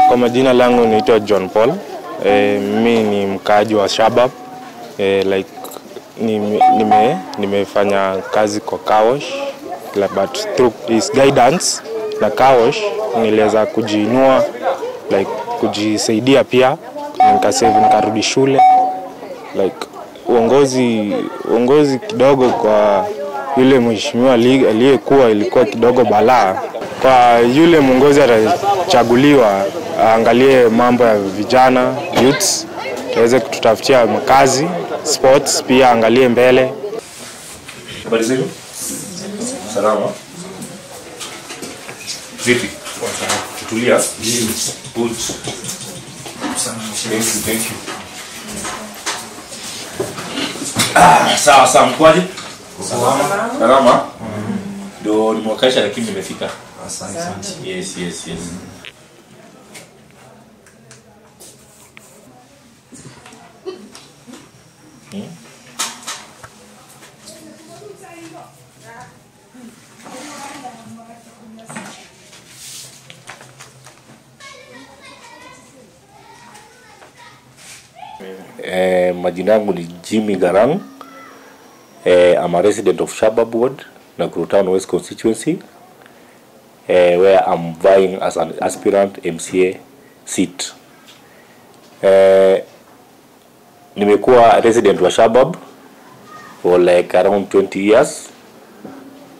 Kwa majina langu naitwa John Paul. Mimi ni mkaaji wa Shabab. Nimefanya kazi kwa car wash, but through his guidance na car wash niliweza kujiinua, kujisaidia pia, nikarudi shule. Uongozi kidogo kwa yule mheshimiwa aliyekuwa ilikuwa kidogo balaa. Kwa yule mwongozi atachaguliwa aangalie mambo ya vijana, youths, tuweze kututafutia makazi, sports pia angalie mbele. Habari zenu? Salama. Vipi? Tulia. Good. Thank you. Sawa mkwaje? Salama. Ndio nimewakalisha lakini nimefika. Asante. Yes. Majina yangu ni Jimmy Garang. I'm a resident of Shabab Ward, Nakuru Town West constituency, where I'm vying as an aspirant MCA seat. Nimekuwa resident wa Shabab for around 20 years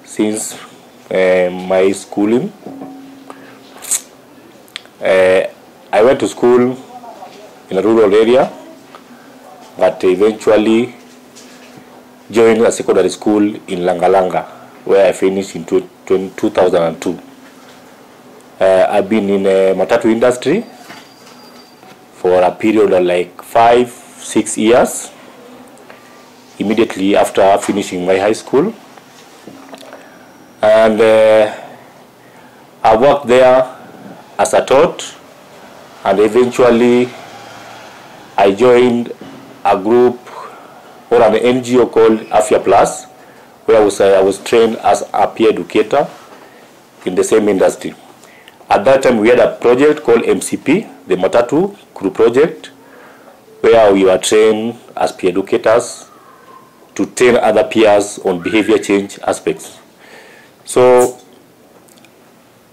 since my schooling. I went to school in a rural area, but eventually joined a secondary school in Langalanga, where I finished in 2002. I've been in the matatu industry for a period of 5-6 years, immediately after finishing my high school. And I worked there as a tot, and eventually I joined a group or an NGO called Afya Plus, where I was trained as a peer educator in the same industry. At that time we had a project called MCP, the Matatu Crew Project, where we were trained as peer educators to train other peers on behavior change aspects. So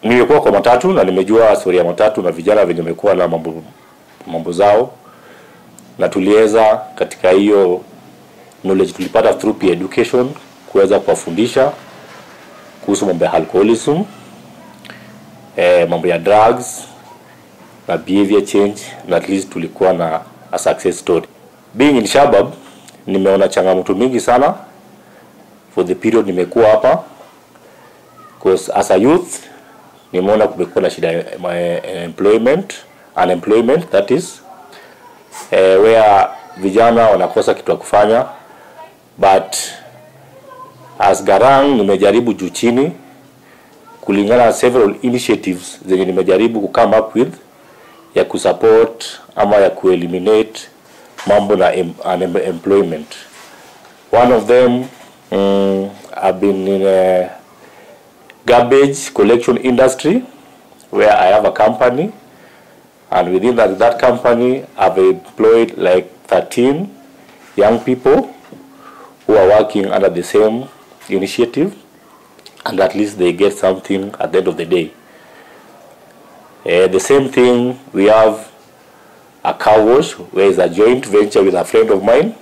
nimekuwa kwa matatu na nimejua story ya matatu na vijana venye wamekuwa na mambo zao, na tuliweza katika hiyo knowledge tulipata through peer education kuweza kuwafundisha kuhusu mambo ya alcoholism, mambo ya drugs na behavior change, na at least tulikuwa na a success story. Being in Shabab, nimeona changamoto mingi sana for the period nimekuwa hapa, because as a youth nimeona kumekuwa na shida ya unemployment, that is where vijana wanakosa kitu ya kufanya. But as Garang nimejaribu juu chini kulingana na several initiatives zenye nimejaribu ku come up with ya kusupport ama ya kueliminate mambo na unemployment. One of them, I've been in a garbage collection industry where I have a company, and within that company I've employed 13 young people who are working under the same initiative, and at least they get something at the end of the day. The same thing, we have a car wash, where is a joint venture with a friend of mine,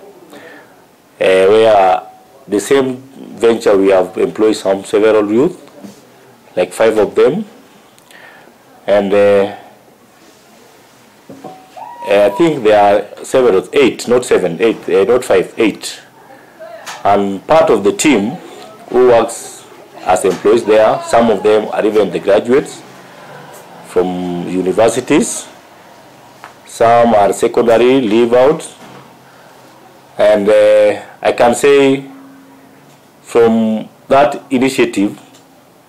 where the same venture we have employed several youth, 5 of them, and I think there are several, 8, not 7, 8, not 5, 8. And part of the team who works as employees there, some of them are even the graduates from universities, some are secondary leave out, and I can say from that initiative,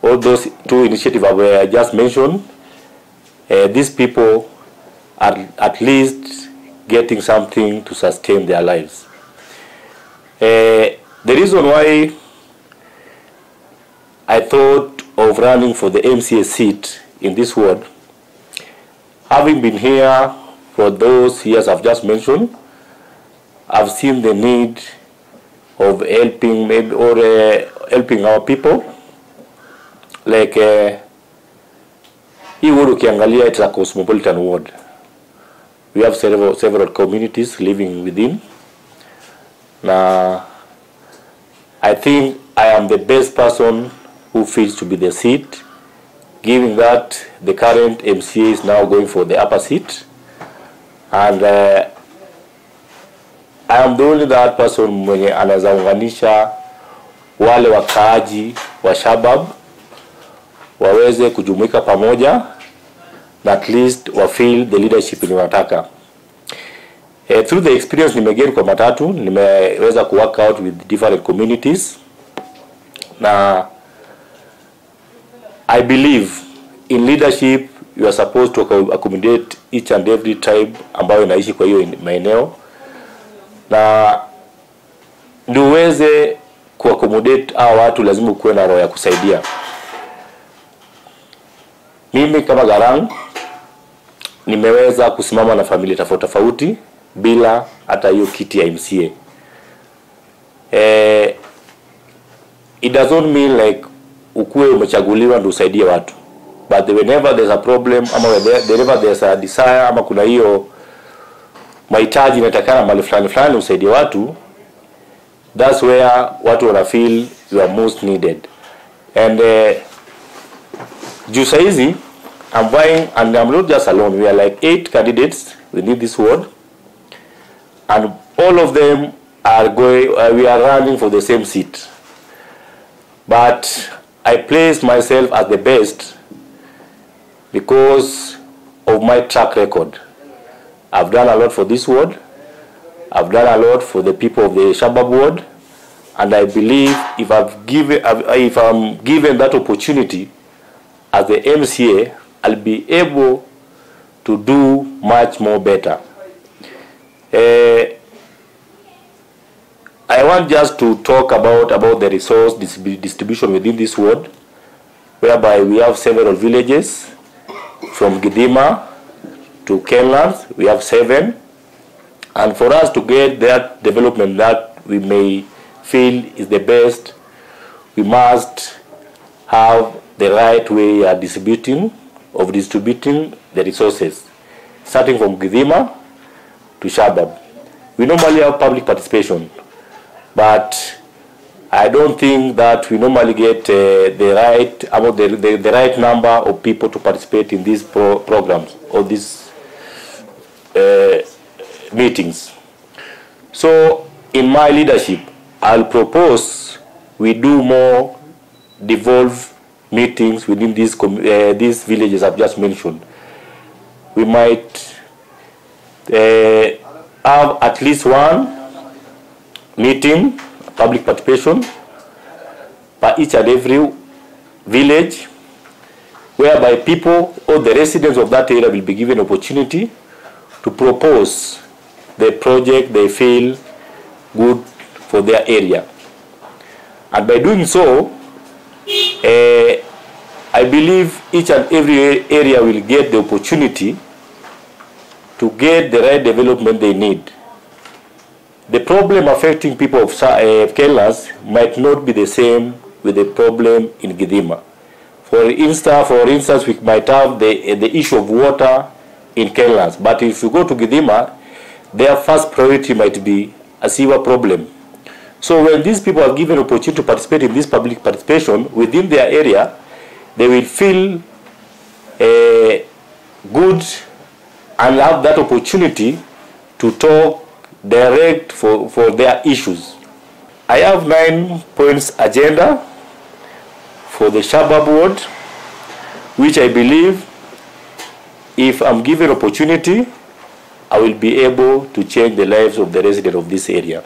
all those 2 initiatives I just mentioned, these people are at least getting something to sustain their lives. The reason why I thought of running for the MCA seat in this ward, having been here for those years I've just mentioned, I've seen the need of helping helping our people. Like hii ward ukiangalia, it's a cosmopolitan ward. We have several communities living within. Now, I think I am the best person who feels to be the seat, given that the current MCA is now going for the upper seat, and I am the only that person mwenye anaweza unganisha wale wakaaji wa Shabab waweze kujumuika pamoja na at least wa feel the leadership ni wanataka. Through the experience nimegeni kwa matatu, nimeweza ku work out with different communities. Na I believe in leadership you are supposed to accommodate each and every tribe ambayo inaishi kwa hiyo maeneo, na ndio uweze ku accommodate hao watu lazima ukuwe na roho ya kusaidia. Mimi kama Garang nimeweza kusimama na familia tofauti bila hata hiyo kiti ya MCA. It doesn't mean like ukuwe umechaguliwa ndio usaidie watu, but whenever there's a problem ama whenever there's a desire ama kuna hiyo mahitaji inatakana mahali fulani usaidie watu, that's where watu wana feel you are most needed. And juu saizi I'm vying, and I'm not just alone. We are like 8 candidates within this ward, and all of them are going. We are running for the same seat. But I place myself as the best because of my track record. I've done a lot for this ward. I've done a lot for the people of the Shabab Ward, and I believe if I'm given that opportunity as the MCA, I'll be able to do much more better. I want just to talk about the resource distribution within this ward, whereby we have several villages from Gidima to Kenlands. We have 7, and for us to get that development that we may feel is the best, we must have the right way of distributing the resources, starting from Gidima to Shabab. We normally have public participation, but I don't think that we normally get the right number of people to participate in these programs or these meetings. So in my leadership, I'll propose we do more devolved meetings within these villages I've just mentioned. We might have at least one meeting, public participation, by each and every village, whereby people or the residents of that area will be given opportunity to propose the project they feel good for their area. And by doing so, I believe each and every area will get the opportunity to get the right development they need. The problem affecting people of Kenlands might not be the same with the problem in Gidima. For instance, we might have the issue of water in Kenlands, but if you go to Gidima, their first priority might be a sewer problem. So when these people are given opportunity to participate in this public participation within their area, they will feel good and have that opportunity to talk direct for their issues. I have 9 points agenda for the Shabab Ward, which I believe if I'm given opportunity, I will be able to change the lives of the residents of this area.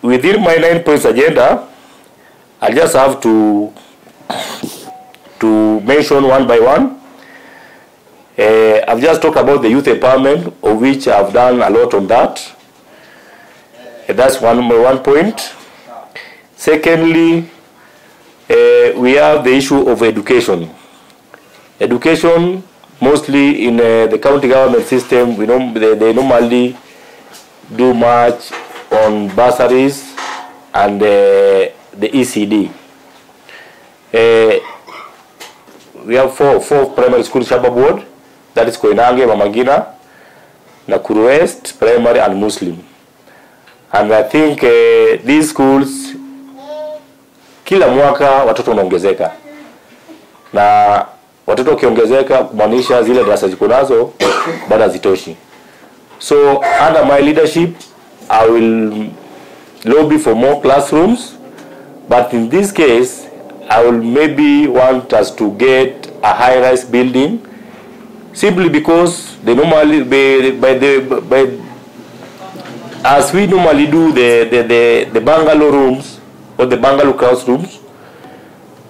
Within my 9 points agenda, I just have to mention one by one. I've just talked about the youth empowerment, of which I've done a lot on that. That's one point. Secondly, we have the issue of education. Education mostly in the county government system, they normally do much on bursaries and the ECD. We have four primary schools in Shabab Ward. That is Koinange, Mamangina, Nakuru West, Primary and Muslim. And I think these schools, kila mwaka watoto wanaongezeka. Na watoto wakiongezeka kumaanisha zile darasa ziko nazo bado hazitoshi. So under my leadership, I will lobby for more classrooms. But in this case, I will maybe want us to get a high-rise building, simply because they normally as we normally do the bungalow rooms or the bungalow classrooms,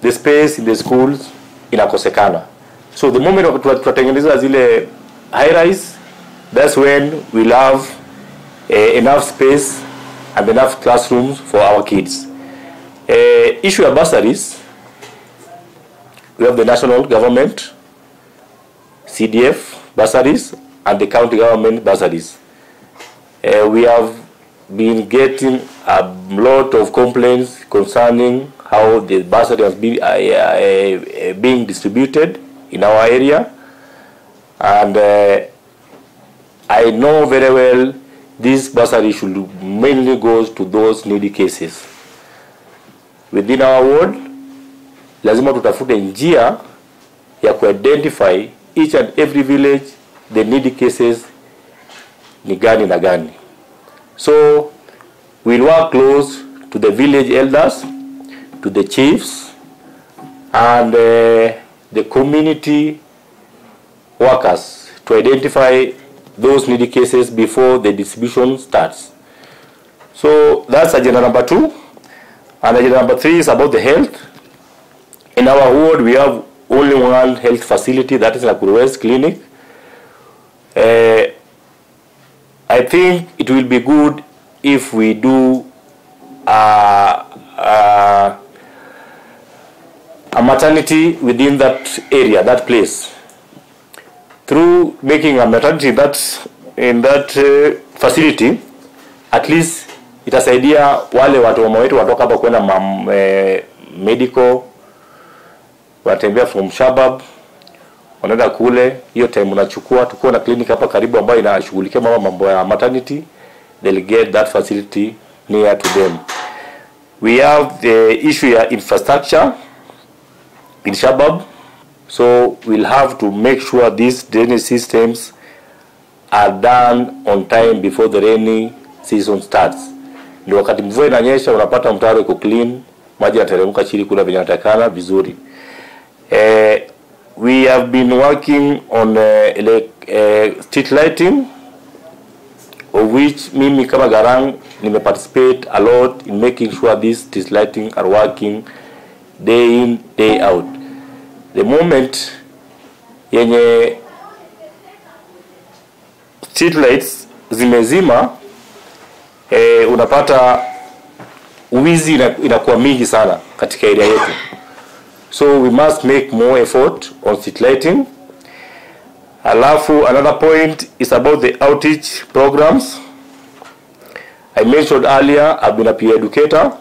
the space in the schools inakosekana. So the moment tutatengeneza zile high-rise, that's when we'll have enough space and enough classrooms for our kids. Issue of bursaries, we have the national government, CDF bursaries, and the county government bursaries. We have been getting a lot of complaints concerning how the bursary has been being distributed in our area, and I know very well this bursary should mainly go to those needy cases. Within our ward, lazima tutafute njia ya ku-identify each and every village, the needy cases ni gani na gani. So we'll work close to the village elders, to the chiefs, and the community workers to identify those needy cases before the distribution starts. So that's agenda number 2. And agenda number 3 is about the health. In our ward, we have only one health facility, that is Nakuru West Clinic. I think it will be good if we do a maternity within that area, that place. Through making a maternity in that facility, at least itasaidia wale watu mama wetu watoka hapa kwenda medical, watembea from Shabab, wanaenda kule, hiyo time unachukua, tuko na clinic hapa karibu ambayo inashughulikia mambo ya maternity, they'll get that facility near to them. We have the issue ya infrastructure in Shabab, so we'll have to make sure these drainage systems are done on time before the rainy season starts. Ndio wakati mvua inanyesha unapata mtaro iko clean, maji yanateremka chini kula vinyatakana vizuri. We have been working on street lighting, of which mimi kama Garang participate a lot in making sure these street lighting are working day in, day out. The moment yenye street lights zimezima, unapata uwizi inakuwa mingi sana katika area yetu. So we must make more effort on street lighting. Alafu, another point is about the outreach programs. I mentioned earlier, I've been a peer educator,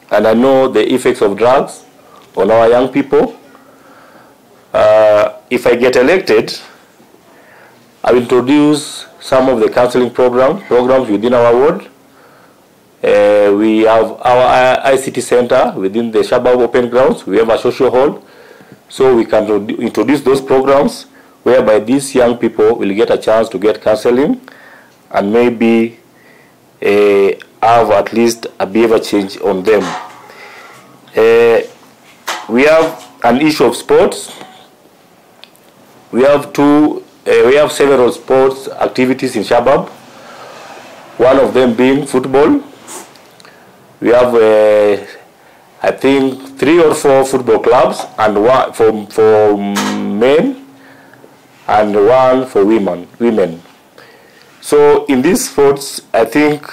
and I know the effects of drugs on our young people. If I get elected, I will introduce some of the counseling programs within our ward. We have our ICT center within the Shabab Open Grounds. We have a social hall, so we can introduce those programs whereby these young people will get a chance to get counseling and maybe have at least a behavior change on them. We have an issue of sports. We have several sports activities in Shabab. One of them being football. We have, I think, 3 or 4 football clubs, and one for men and one for women. So in these sports, I think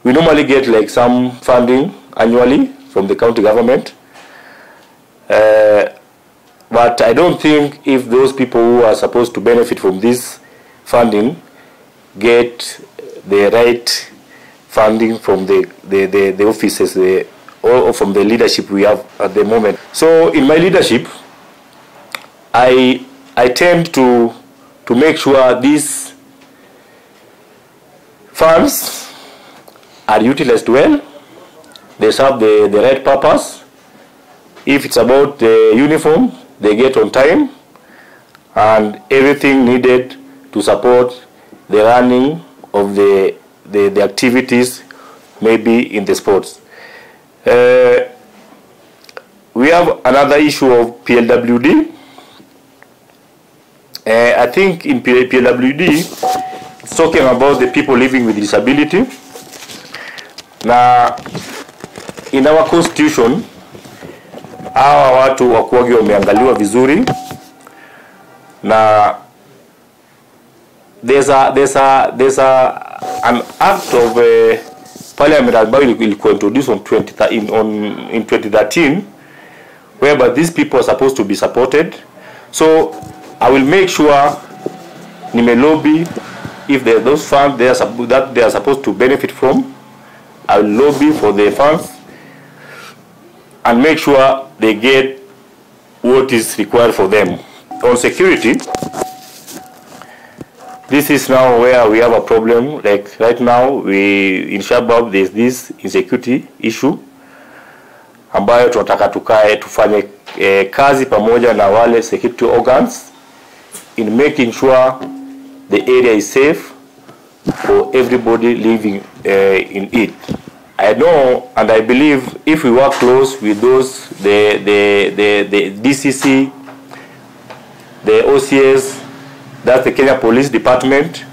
we normally get like some funding annually from the county government. But I don't think if those people who are supposed to benefit from this funding get the right funding from the offices or from the leadership we have at the moment. So in my leadership, I tend to make sure these funds are utilized well, they serve the right purpose. If it's about the uniform, they get on time, and everything needed to support the running of the activities, maybe in the sports. We have another issue of PLWD. I think in PLWD, it's talking about the people living with disability. Now, in our constitution, hawa watu wakuwagi wameangaliwa vizuri, na there's an act of parliament ambayo ilikuwa introduced in 2013, whereby these people are supposed to be supported. So I will make sure nime lobby if there are those funds that they are supposed to benefit from. I will lobby for the funds and make sure they get what is required for them. On security, this is now where we have a problem. Like right now, in Shabab, there's this insecurity issue ambayo tunataka tukae tufanye kazi pamoja na wale security organs in making sure the area is safe for everybody living in it. I know and I believe if we work close with those, the DCC, the OCS, that's the Kenya Police Department,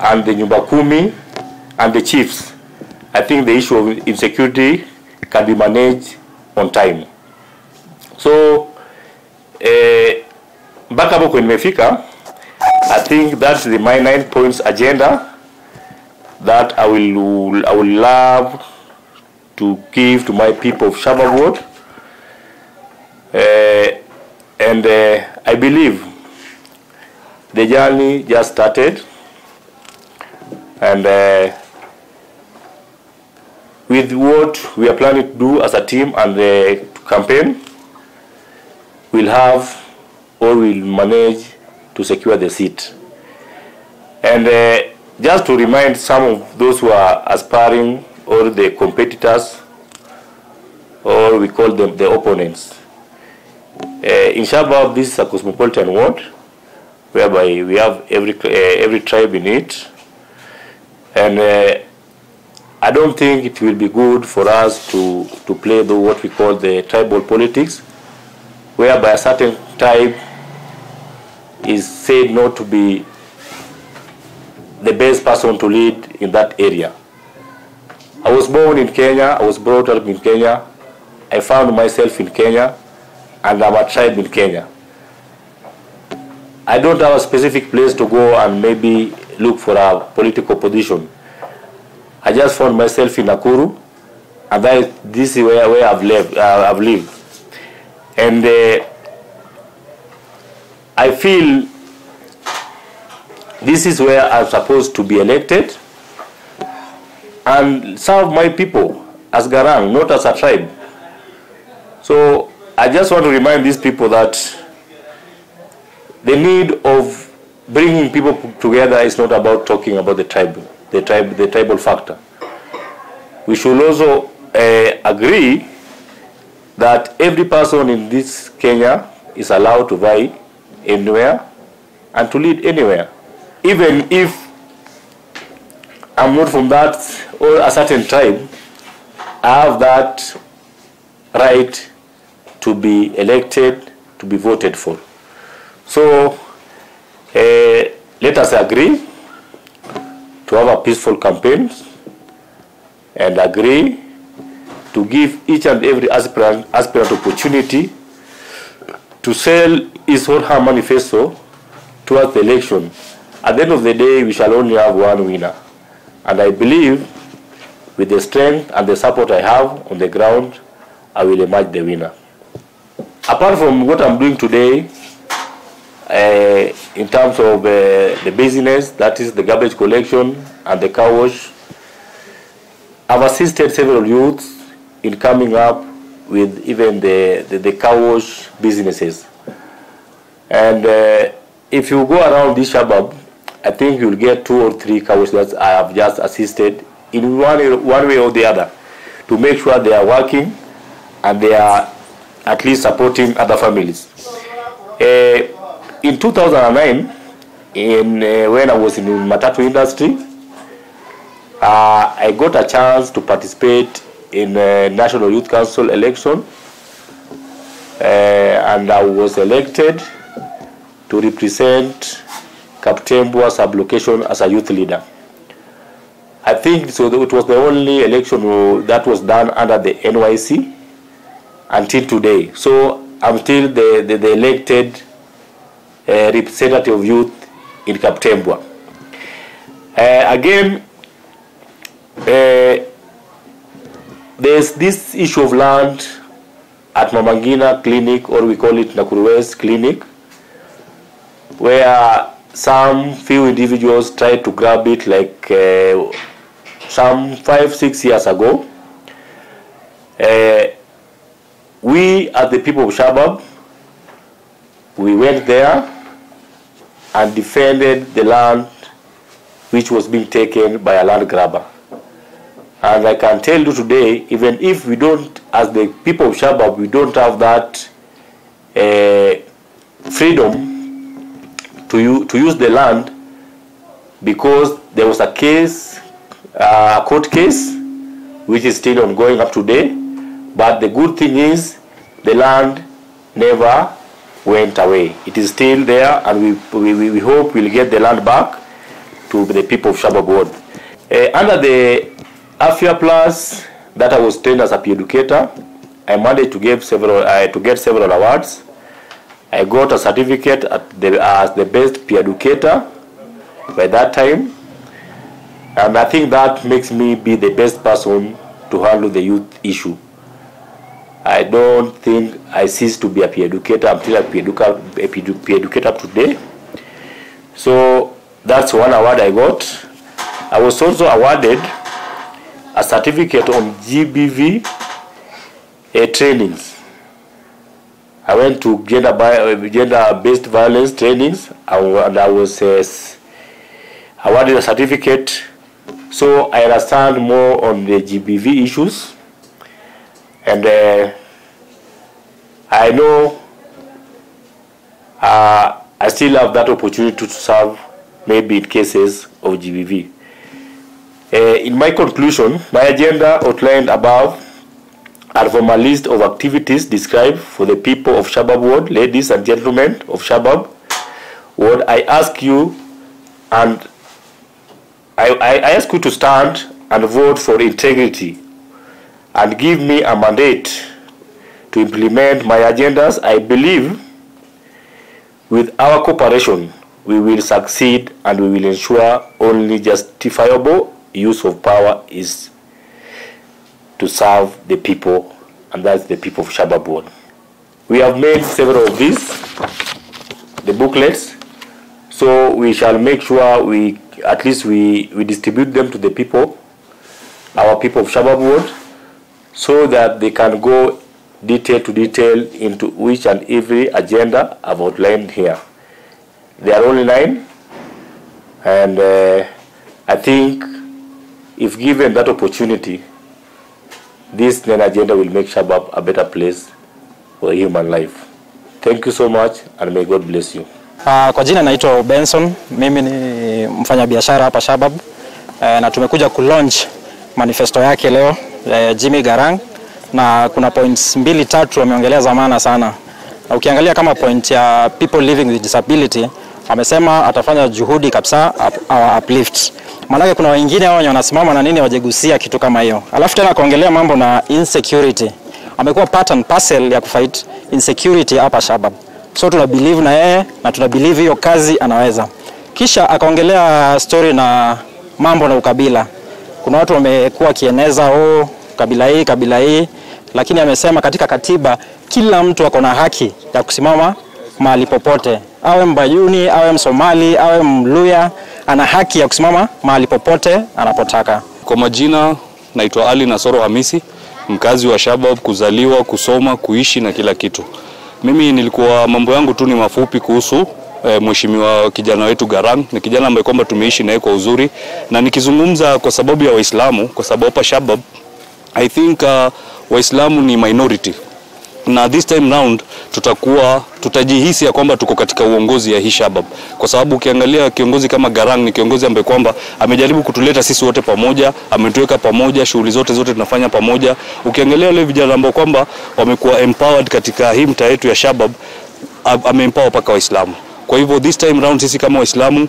and the Nyumbakumi, and the chiefs, I think the issue of insecurity can be managed on time. So, back hapo kwenye nimefika, I think that's my 9 points agenda that I will love to give to my people of Shabab Ward. And I believe the journey just started, and with what we are planning to do as a team and the campaign, we'll have or we'll manage to secure the seat. And just to remind some of those who are aspiring or the competitors, or we call them the opponents. In Shabab, this is a cosmopolitan ward whereby we have every tribe in it, and I don't think it will be good for us to play what we call the tribal politics, whereby a certain tribe is said not to be the best person to lead in that area. I was born in Kenya, I was brought up in Kenya, I found myself in Kenya, and I'm a tribe in Kenya. I don't have a specific place to go and maybe look for a political position. I just found myself in Nakuru, and this is where I've lived. And I feel this is where I'm supposed to be elected and serve my people as Garang, not as a tribe. So I just want to remind these people that the need of bringing people together is not about talking about the tribal factor. We should also agree that every person in this Kenya is allowed to vie anywhere and to lead anywhere. Even if I'm not from that or a certain tribe, I have that right to be elected, to be voted for. So let us agree to have a peaceful campaign and agree to give each and every aspirant opportunity to sell his or her manifesto towards the election. At the end of the day, we shall only have one winner. And I believe with the strength and the support I have on the ground, I will emerge the winner. apart from what I'm doing today, in terms of the business, that is the garbage collection and the car wash, I've assisted several youths in coming up with even the car wash businesses. And if you go around this Shabab, I think you'll get 2 or 3 car wash that I have just assisted in one way or the other to make sure they are working and they are at least supporting other families. In 2009, when I was in the matatu industry, I got a chance to participate in National Youth Council election, and I was elected to represent Kaptembwa sub-location as a youth leader. I think so it was the only election that was done under the NYC until today. So I'm still the elected representative of youth in Kaptembwa. Again, there's this issue of land at Mamangina Clinic, or we call it Nakuru West Clinic, where some few individuals tried to grab it like some 5-6 years ago. We, as the people of Shabab, we went there and defended the land which was being taken by a land grabber. And I can tell you today, even if we don't, as the people of Shabab, we don't have that freedom to use the land, because there was a case, a court case, which is still ongoing up to date. But the good thing is the land never went away. It is still there, and we hope we'll get the land back to the people of Shabab Ward. Under the Afia Plus that I was trained as a peer educator, I managed to get several awards. I got a certificate as the best peer educator by that time, and I think that makes me be the best person to handle the youth issue. I don't think I ceased to be a peer educator until a peer educator today. So that's one award I got. I was also awarded a certificate on GBV trainings. I went to gender-based violence trainings, and I was awarded a certificate. So I understand more on the GBV issues, and I know I still have that opportunity to serve, maybe in cases of GBV. In my conclusion, my agenda outlined above are from a list of activities described for the people of Shabab Ward. Ladies and gentlemen of Shabab Ward, I ask you, and I ask you to stand and vote for integrity and give me a mandate to implement my agendas. I believe with our cooperation we will succeed, and we will ensure only justifiable use of power is to serve the people, and that's the people of Shabab Ward. We have made several of these, the booklets, so we shall make sure we distribute them to the people, our people of Shabab Ward, so that they can go detail to detail into which and every agenda I've outlined here. There are only 9, and I think if given that opportunity, this agenda will make Shabab a better place for human life. Thank you so much, and may God bless you. Kwa jina naitwa Benson, mimi ni mfanyabiashara hapa Shabab, na tumekuja kulaunch manifesto yake leo, Jimmy Garang, na kuna points 2-3 wameongelea zamana sana. Na ukiangalia kama point ya people living with disability, amesema atafanya juhudi kabisa uplift. Maana kuna wengine hao wanasimama na nini wajegusia kitu kama hiyo. Alafu tena akaongelea mambo na insecurity. Amekuwa part and parcel ya kufight insecurity hapa Shabab. So tuna believe na yeye, na tuna believe hiyo kazi anaweza. Kisha akaongelea story na mambo na ukabila. Kuna watu wamekuwa kieneza kabila hii, lakini amesema katika katiba kila mtu ako na haki ya kusimama mahali popote. Awe Mbayuni, awe Msomali, awe Mluya, ana haki ya kusimama mahali popote anapotaka. Kwa majina naitwa Ali Nasoro Hamisi, mkazi wa Shabab, kuzaliwa, kusoma, kuishi na kila kitu. Mimi nilikuwa mambo yangu tu ni mafupi kuhusu mheshimiwa kijana wetu Garang. Ni kijana ambaye kwamba tumeishi naye kwa uzuri, na nikizungumza kwa sababu ya Waislamu, kwa sababu hapa Shabab I think Waislamu ni minority, na this time round tutajihisi ya kwamba tuko katika uongozi ya hii Shabab, kwa sababu ukiangalia kiongozi kama Garang ni kiongozi ambaye kwamba amejaribu kutuleta sisi wote pamoja, ametuweka pamoja, shughuli zote tunafanya pamoja. Ukiangalia wale vijana ambao kwamba wamekuwa empowered katika hii mtaa yetu ya Shabab, ameempower paka Waislamu. Kwa hivyo this time round sisi kama Waislamu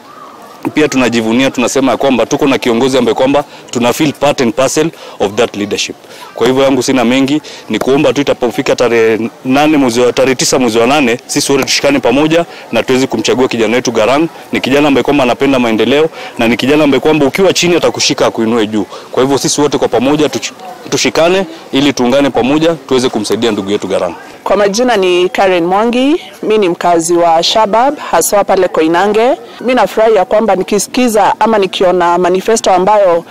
pia tunajivunia, tunasema ya kwamba tuko na kiongozi ambaye kwamba tuna feel part and parcel of that leadership. Kwa hivyo yangu sina mengi, ni kuomba tu itapofika tarehe 9 mwezi wa 8 sisi wote tushikane pamoja na tuweze kumchagua kijana wetu Garang. Ni kijana ambaye kwamba anapenda maendeleo, na ni kijana ambaye kwamba ukiwa chini atakushika akuinue juu. Kwa hivyo sisi wote kwa pamoja tushikane ili tuungane pamoja tuweze kumsaidia ndugu yetu Garang. Kwa majina ni Karen Mwangi, mimi ni mkazi wa Shabab, haswa pale Koinange. Mimi nafurahi ya kwamba nikisikiza ama nikiona manifesto ambayo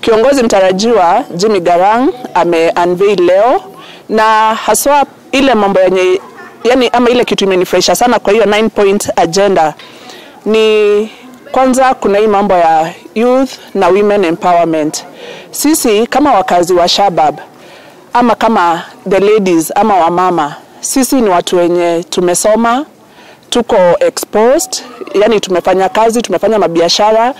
kiongozi mtarajiwa Jimmy Garang ame-unveil leo, na haswa ile mambo yenye ama ile kitu imenifurahisha sana kwa hiyo 9-point agenda ni kwanza kuna hii mambo ya youth na women empowerment. Sisi kama wakazi wa Shabab ama kama the ladies ama wamama, sisi ni watu wenye tumesoma, tuko exposed, yani tumefanya kazi, tumefanya mabiashara,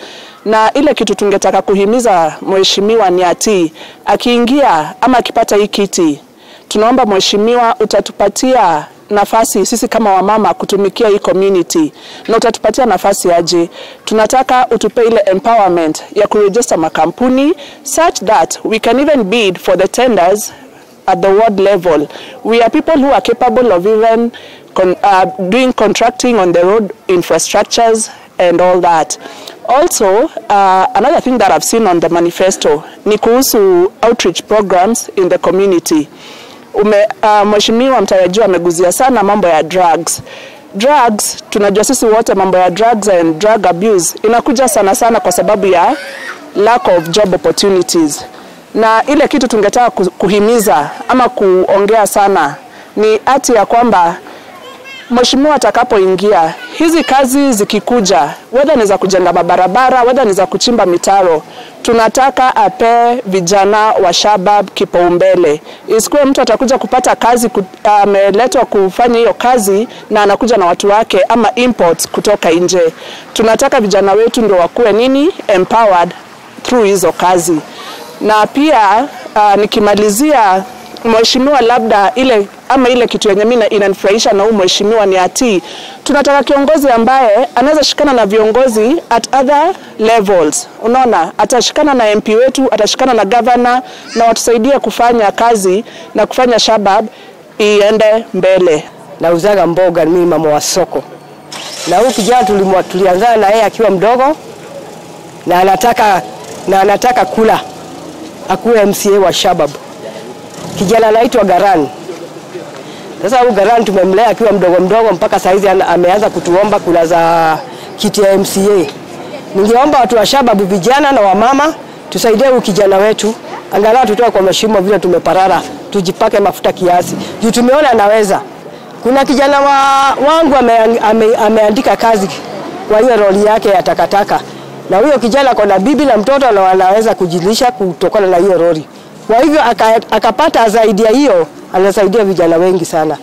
na ile kitu tungetaka kuhimiza mheshimiwa ni ati akiingia ama akipata hii kiti, tunaomba mheshimiwa utatupatia nafasi sisi kama wamama kutumikia hii community. Na utatupatia nafasi aje? Tunataka utupe ile empowerment ya kuregister makampuni such that we can even bid for the tenders at the ward level. We are people who are capable of even doing contracting on the road infrastructures and all that. Also, another thing that I've seen on the manifesto ni kuhusu outreach programs in the community. Mheshimiwa mtarajiwa ameguzia sana mambo ya drugs. Drugs, tunajua sisi wote mambo ya drugs and drug abuse inakuja sana kwa sababu ya lack of job opportunities. Na ile kitu tungetaka kuhimiza ama kuongea sana ni ati ya kwamba mheshimiwa atakapoingia, hizi kazi zikikuja, whether ni za kujenga mabarabara, whether ni za kuchimba mitaro, tunataka ape vijana wa Shabab kipaumbele. Isikuwe mtu atakuja kupata kazi, ameletwa kufanya hiyo kazi na anakuja na watu wake ama imports kutoka nje. Tunataka vijana wetu ndio wakuwe empowered through hizo kazi. Na pia nikimalizia, mheshimiwa labda ile kitu yenye mimi inanifurahisha na mheshimiwa ni ati tunataka kiongozi ambaye anaweza shikana na viongozi at other levels. Unaona, atashikana na MP wetu, atashikana na governor, na watusaidie kufanya kazi na kufanya Shabab iende mbele. Na uzaga mboga mimi mama wa soko. Na huyu kijana tulianza na yeye akiwa mdogo na anataka kula akuwe MCA wa Shabab. Kijana anaitwa Garang. Sasa huyu Garang tumemlea akiwa mdogo mpaka saizi ameanza kutuomba kula za kiti ya MCA. Ningeomba watu wa Shabab, vijana na wamama, tusaidie huyu kijana wetu, angalau tutoe kwa mashimo vile tumeparara, tujipake mafuta kiasi. Juu tumeona anaweza. Kuna kijana wangu ameandika kazi kwa hiyo roli yake ya takataka. Na huyo kijana kuna bibi na mtoto na wanaweza kujilisha kutokana na hiyo roli. Kwa hivyo akapata zaidi ya hiyo, anasaidia vijana wengi sana.